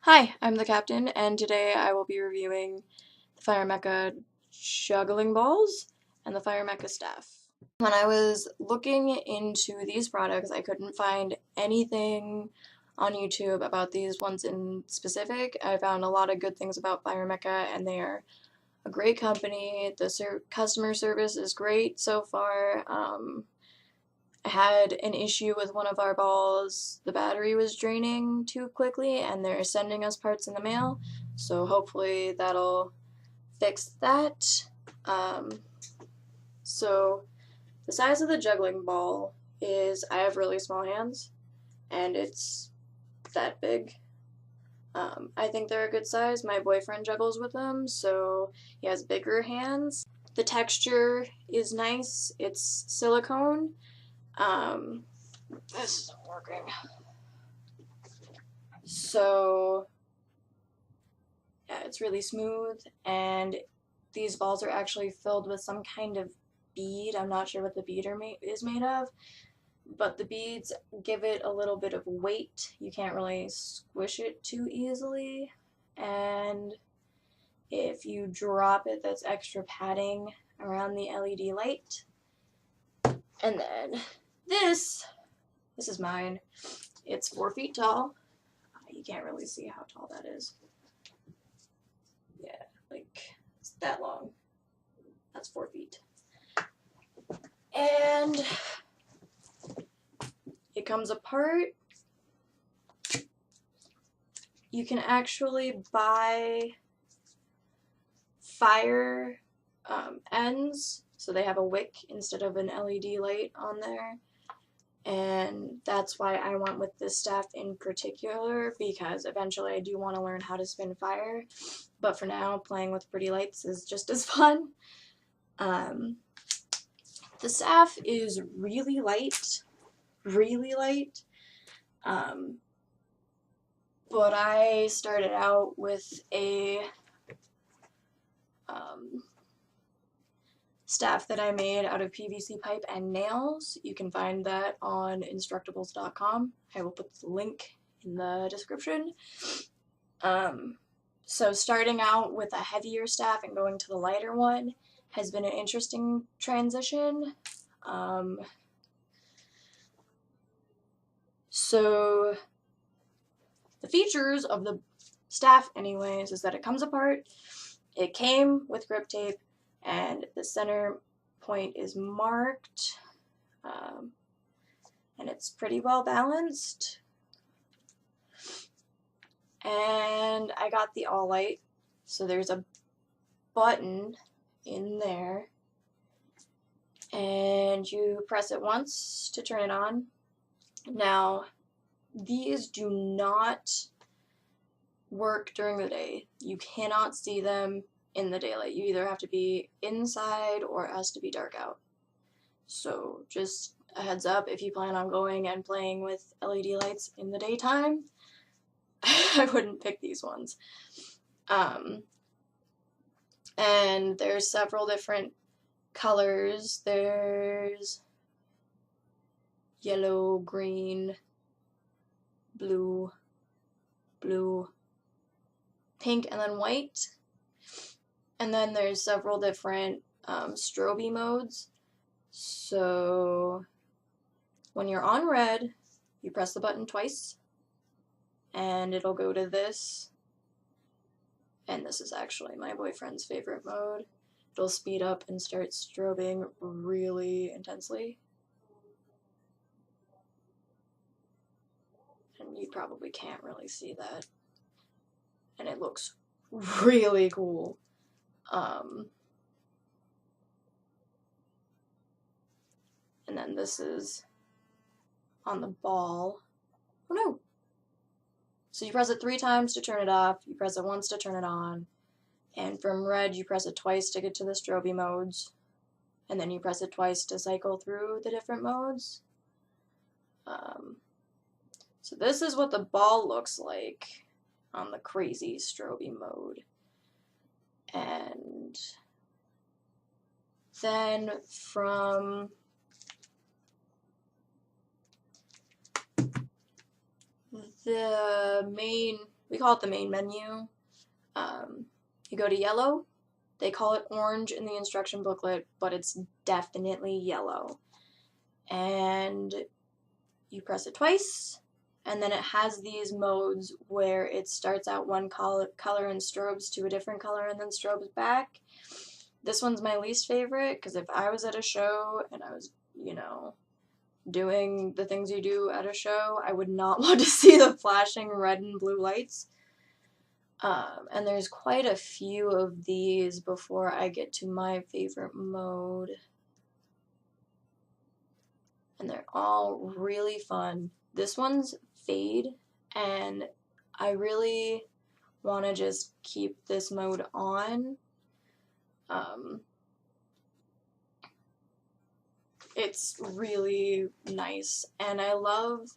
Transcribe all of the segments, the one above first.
Hi, I'm the captain, and today I will be reviewing the Fire Mecca juggling balls and the Fire Mecca staff. When I was looking into these products, I couldn't find anything on YouTube about these ones in specific. I found a lot of good things about Fire Mecca, and they are a great company. The customer service is great so far. I had an issue with one of our balls. The battery was draining too quickly, and they're sending us parts in the mail, so hopefully that'll fix that. So the size of the juggling ball is, I have really small hands, and it's that big. I think they're a good size. My boyfriend juggles with them, so he has bigger hands. The texture is nice. It's silicone. This isn't working. So, yeah, it's really smooth, and these balls are actually filled with some kind of bead. I'm not sure what the bead is made of, but the beads give it a little bit of weight. You can't really squish it too easily, and if you drop it, that's extra padding around the LED light. And then this is mine. It's 4 feet tall. You can't really see how tall that is. Yeah, like, it's that long. That's 4 feet. And it comes apart. You can actually buy fire ends, so they have a wick instead of an LED light on there. And that's why I went with this staff in particular, because eventually I do want to learn how to spin fire, but for now playing with pretty lights is just as fun. The staff is really light, but I started out with a staff that I made out of PVC pipe and nails. You can find that on instructables.com. I will put the link in the description. So starting out with a heavier staff and going to the lighter one has been an interesting transition. So the features of the staff anyways is that it comes apart. It came with grip tape, and the center point is marked, and it's pretty well balanced. And I got the all light, so there's a button in there, and you press it once to turn it on. Now, these do not work during the day. You cannot see them in the daylight. You either have to be inside or it has to be dark out. So just a heads up, if you plan on going and playing with LED lights in the daytime, I wouldn't pick these ones. And there's several different colors. There's yellow, green, blue, pink, and then white. And then there's several different strobe modes. So when you're on red, you press the button twice, and it'll go to this. And this is actually my boyfriend's favorite mode. It'll speed up and start strobing really intensely. And you probably can't really see that. And it looks really cool. And then this is on the ball. Oh no! So you press it 3 times to turn it off, you press it once to turn it on, and from red you press it twice to get to the strobe modes, and then you press it twice to cycle through the different modes. So this is what the ball looks like on the crazy strobe mode. And then from the main, we call it the main menu. You go to yellow. They call it orange in the instruction booklet, but it's definitely yellow. And you press it twice, and then it has these modes where it starts out one color and strobes to a different color and then strobes back. This one's my least favorite, because if I was at a show and I was, you know, doing the things you do at a show, I would not want to see the flashing red and blue lights. And there's quite a few of these before I get to my favorite mode. And they're all really fun. This one's fade, and I really want to just keep this mode on. It's really nice, and I love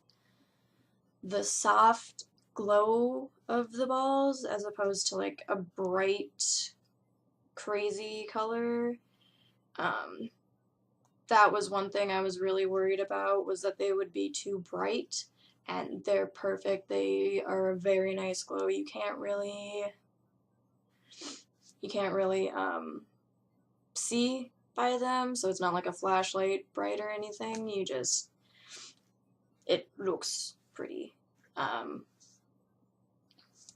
the soft glow of the balls as opposed to like a bright, crazy color. That was one thing I was really worried about, was that they would be too bright, and they're perfect. They are a very nice glow. You can't really see by them, so it's not like a flashlight bright or anything. It looks pretty.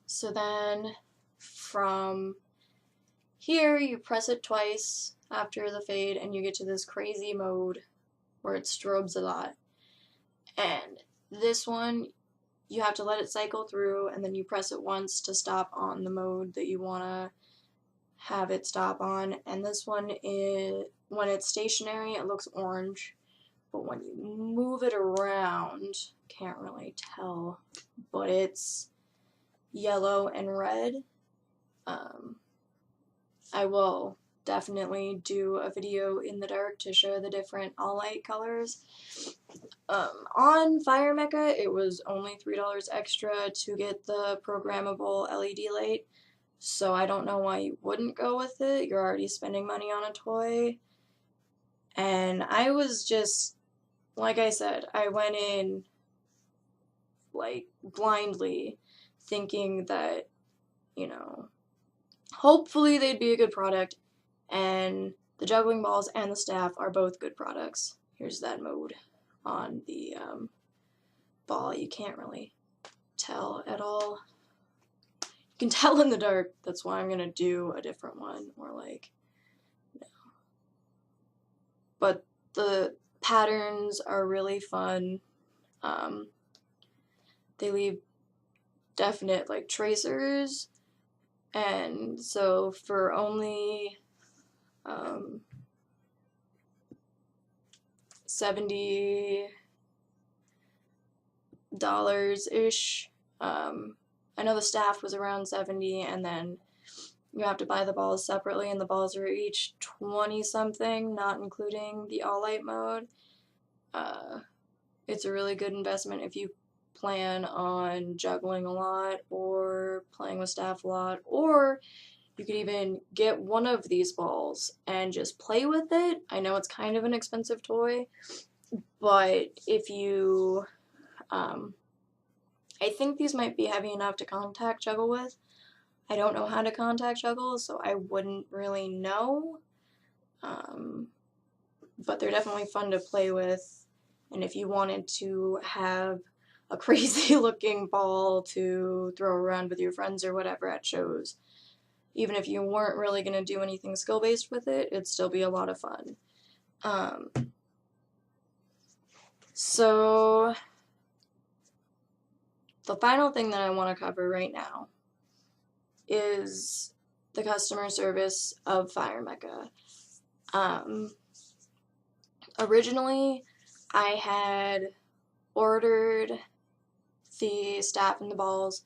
So then from here you press it twice after the fade and you get to this crazy mode where it strobes a lot. And this one, you have to let it cycle through, and then you press it once to stop on the mode that you want to have it stop on. And this one is, when it's stationary, it looks orange, but when you move it around, can't really tell, but it's yellow and red. I will definitely do a video in the dark to show the different all light colors. On Fire Mecca, it was only $3 extra to get the programmable LED light, so I don't know why you wouldn't go with it. You're already spending money on a toy. And I was just, like I said, I went in like blindly thinking that, you know, hopefully they'd be a good product, and the juggling balls and the staff are both good products. Here's that mode on the ball. You can't really tell at all. You can tell in the dark. That's why I'm going to do a different one, or like, no. But the patterns are really fun. They leave definite like tracers, and so for only $70-ish. I know the staff was around $70, and then you have to buy the balls separately, and the balls are each 20-something, not including the all-light mode. It's a really good investment if you plan on juggling a lot or playing with staff a lot, or you could even get one of these balls and just play with it. I know it's kind of an expensive toy, but if you, I think these might be heavy enough to contact juggle with. I don't know how to contact juggle, so I wouldn't really know, but they're definitely fun to play with. And if you wanted to have a crazy looking ball to throw around with your friends or whatever at shows, even if you weren't really going to do anything skill-based with it, it'd still be a lot of fun. So the final thing that I want to cover right now is the customer service of Fire Mecca. Originally, I had ordered the staff and the balls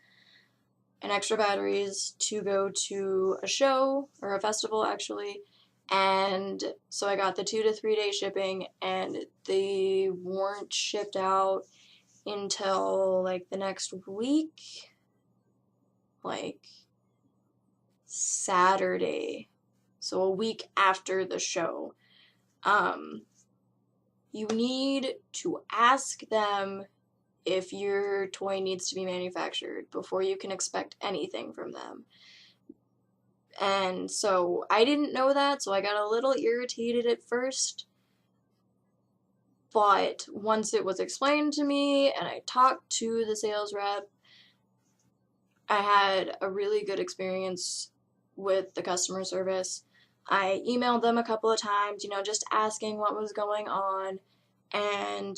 and extra batteries to go to a show, or a festival actually, and so I got the 2 to 3 day shipping, and they weren't shipped out until like the next week, like Saturday, so a week after the show. You need to ask them if your toy needs to be manufactured before you can expect anything from them. And so I didn't know that, so I got a little irritated at first. But once it was explained to me and I talked to the sales rep, I had a really good experience with the customer service. I emailed them a couple of times, just asking what was going on, and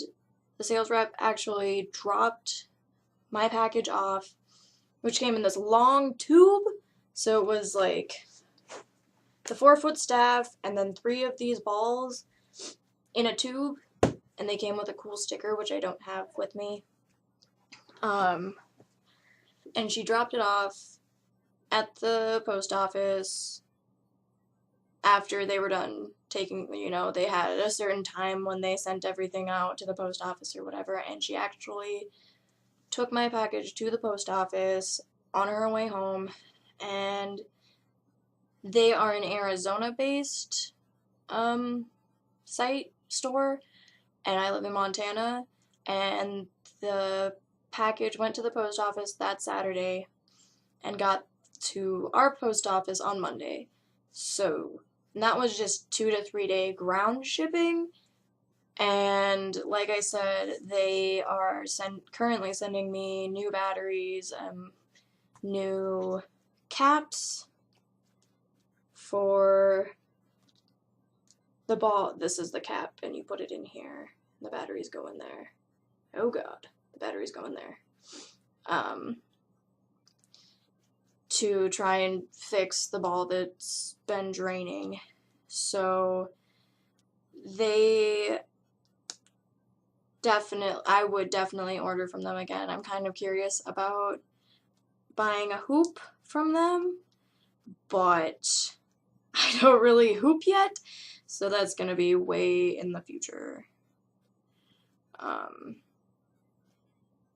the sales rep actually dropped my package off, which came in this long tube. So it was like the 4-foot staff and then 3 of these balls in a tube, and they came with a cool sticker, which I don't have with me. And she dropped it off at the post office after they were done taking, they had a certain time when they sent everything out to the post office or whatever, and she actually took my package to the post office on her way home, and they are an Arizona-based store, and I live in Montana, and the package went to the post office that Saturday and got to our post office on Monday. So that was just 2 to 3 day ground shipping. And like I said, they are currently sending me new batteries, new caps for the ball. This is the cap, and you put it in here. The batteries go in there. Oh god, the batteries go in there. To try and fix the ball that's been draining. So I would definitely order from them again. I'm kind of curious about buying a hoop from them, but I don't really hoop yet, so that's gonna be way in the future.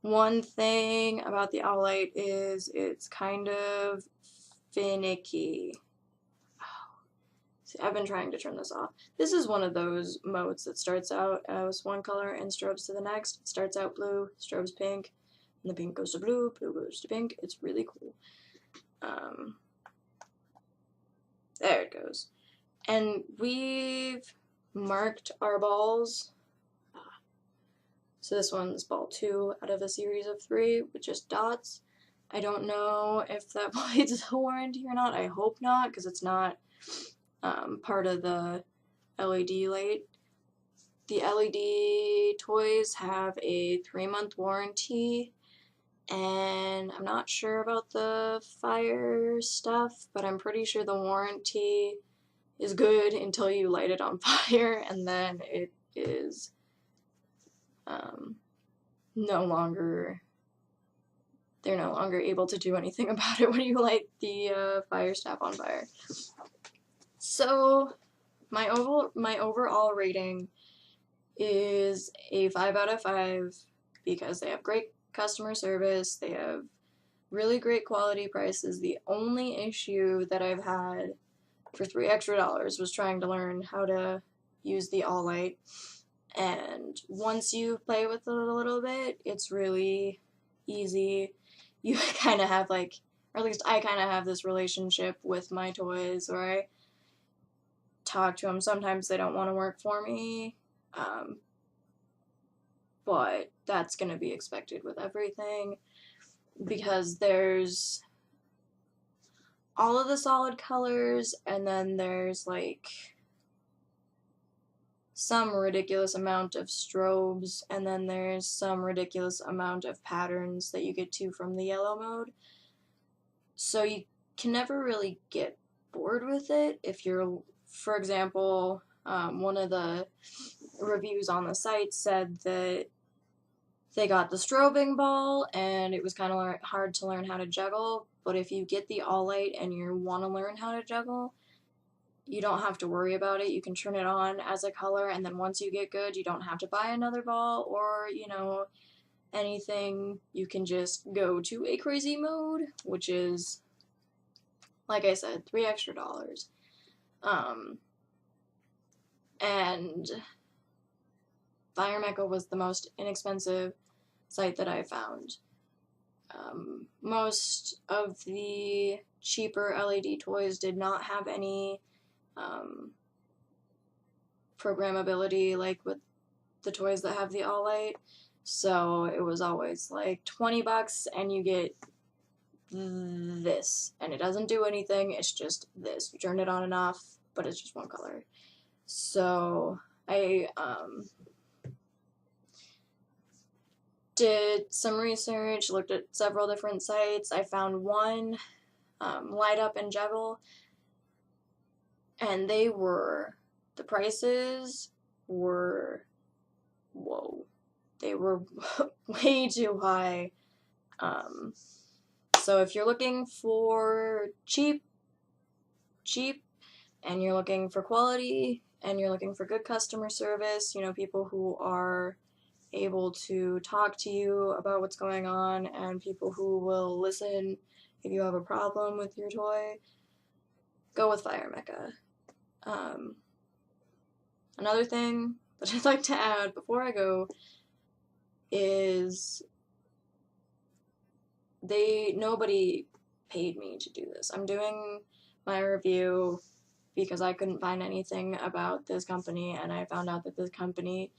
One thing about the Owlite is it's kind of finicky. See, I've been trying to turn this off. This is one of those modes that starts out as one color and strobes to the next. It starts out blue, strobes pink, and the pink goes to blue, blue goes to pink. It's really cool. There it goes. And we've marked our balls. So this one's ball 2 out of a series of 3 with just dots. I don't know if that voids a warranty or not. I hope not, because it's not part of the LED light. The LED toys have a 3-month warranty, and I'm not sure about the fire stuff, but I'm pretty sure the warranty is good until you light it on fire, and then it is they're no longer able to do anything about it when you light the fire staff on fire. So my overall rating is a 5 out of 5 because they have great customer service, they have really great quality prices. The only issue that I've had for $3 extra was trying to learn how to use the Owlite. And once you play with it a little bit, it's really easy. You kind of have or at least I kind of have this relationship with my toys where I talk to them. Sometimes they don't want to work for me, but that's going to be expected with everything because there's all of the solid colors, and then there's some ridiculous amount of strobes, and then there's some ridiculous amount of patterns that you get to from the yellow mode. So you can never really get bored with it. If you're, for example, one of the reviews on the site said that they got the strobing ball and it was kind of hard to learn how to juggle, but if you get the Owlite and you want to learn how to juggle, you don't have to worry about it. You can turn it on as a color, and then once you get good, you don't have to buy another ball or, anything. You can just go to a crazy mode, which is, like I said, $3 extra. And Fire Mecca was the most inexpensive site that I found. Most of the cheaper LED toys did not have any programmability like with the toys that have the all light, so it was always like $20 and you get this, and it doesn't do anything, it's just this. You turn it on and off, but it's just one color. So I did some research, looked at several different sites. I found one, Light Up and Juggle, and the prices were, whoa, they were way too high. So if you're looking for cheap, and you're looking for quality, and you're looking for good customer service, you know, people who are able to talk to you about what's going on, and people who will listen if you have a problem with your toy, go with Fire Mecca. Another thing that I'd like to add before I go is nobody paid me to do this. I'm doing my review because I couldn't find anything about this company, and I found out that this company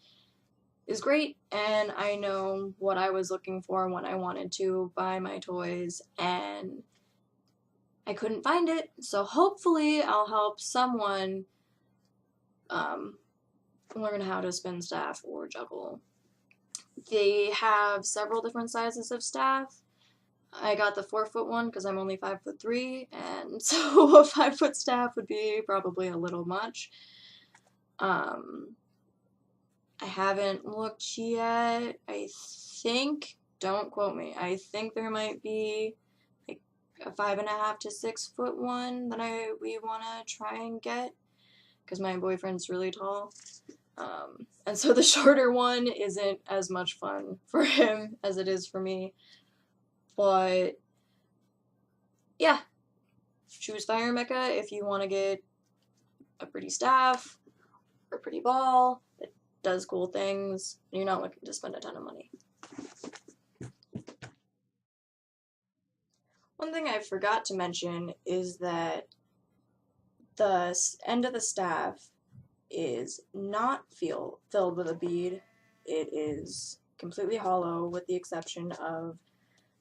is great, and I know what I was looking for when I wanted to buy my toys, and I couldn't find it, so hopefully I'll help someone learn how to spin staff or juggle. They have several different sizes of staff. I got the 4-foot one because I'm only 5'3", and so a 5-foot staff would be probably a little much. I haven't looked yet. I think, don't quote me, I think there might be like a 5.5 to 6 foot one that we want to try and get, because my boyfriend's really tall. And so the shorter one isn't as much fun for him as it is for me. But yeah, choose Fire Mecca if you want to get a pretty staff or a pretty ball that does cool things and you're not looking to spend a ton of money. One thing I forgot to mention is that the end of the staff is not filled with a bead. It is completely hollow with the exception of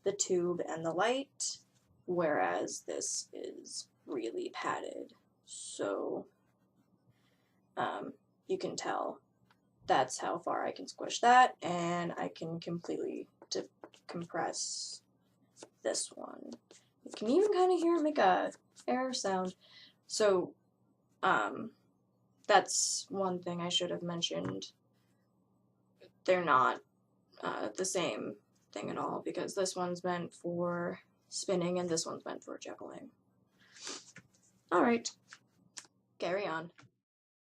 the tube and the light, whereas this is really padded. So you can tell that's how far I can squish that, and I can completely compress this one. You can even kind of hear it make a air sound. So that's one thing I should have mentioned. They're not the same thing at all, because this one's meant for spinning and this one's meant for juggling. Alright, carry on.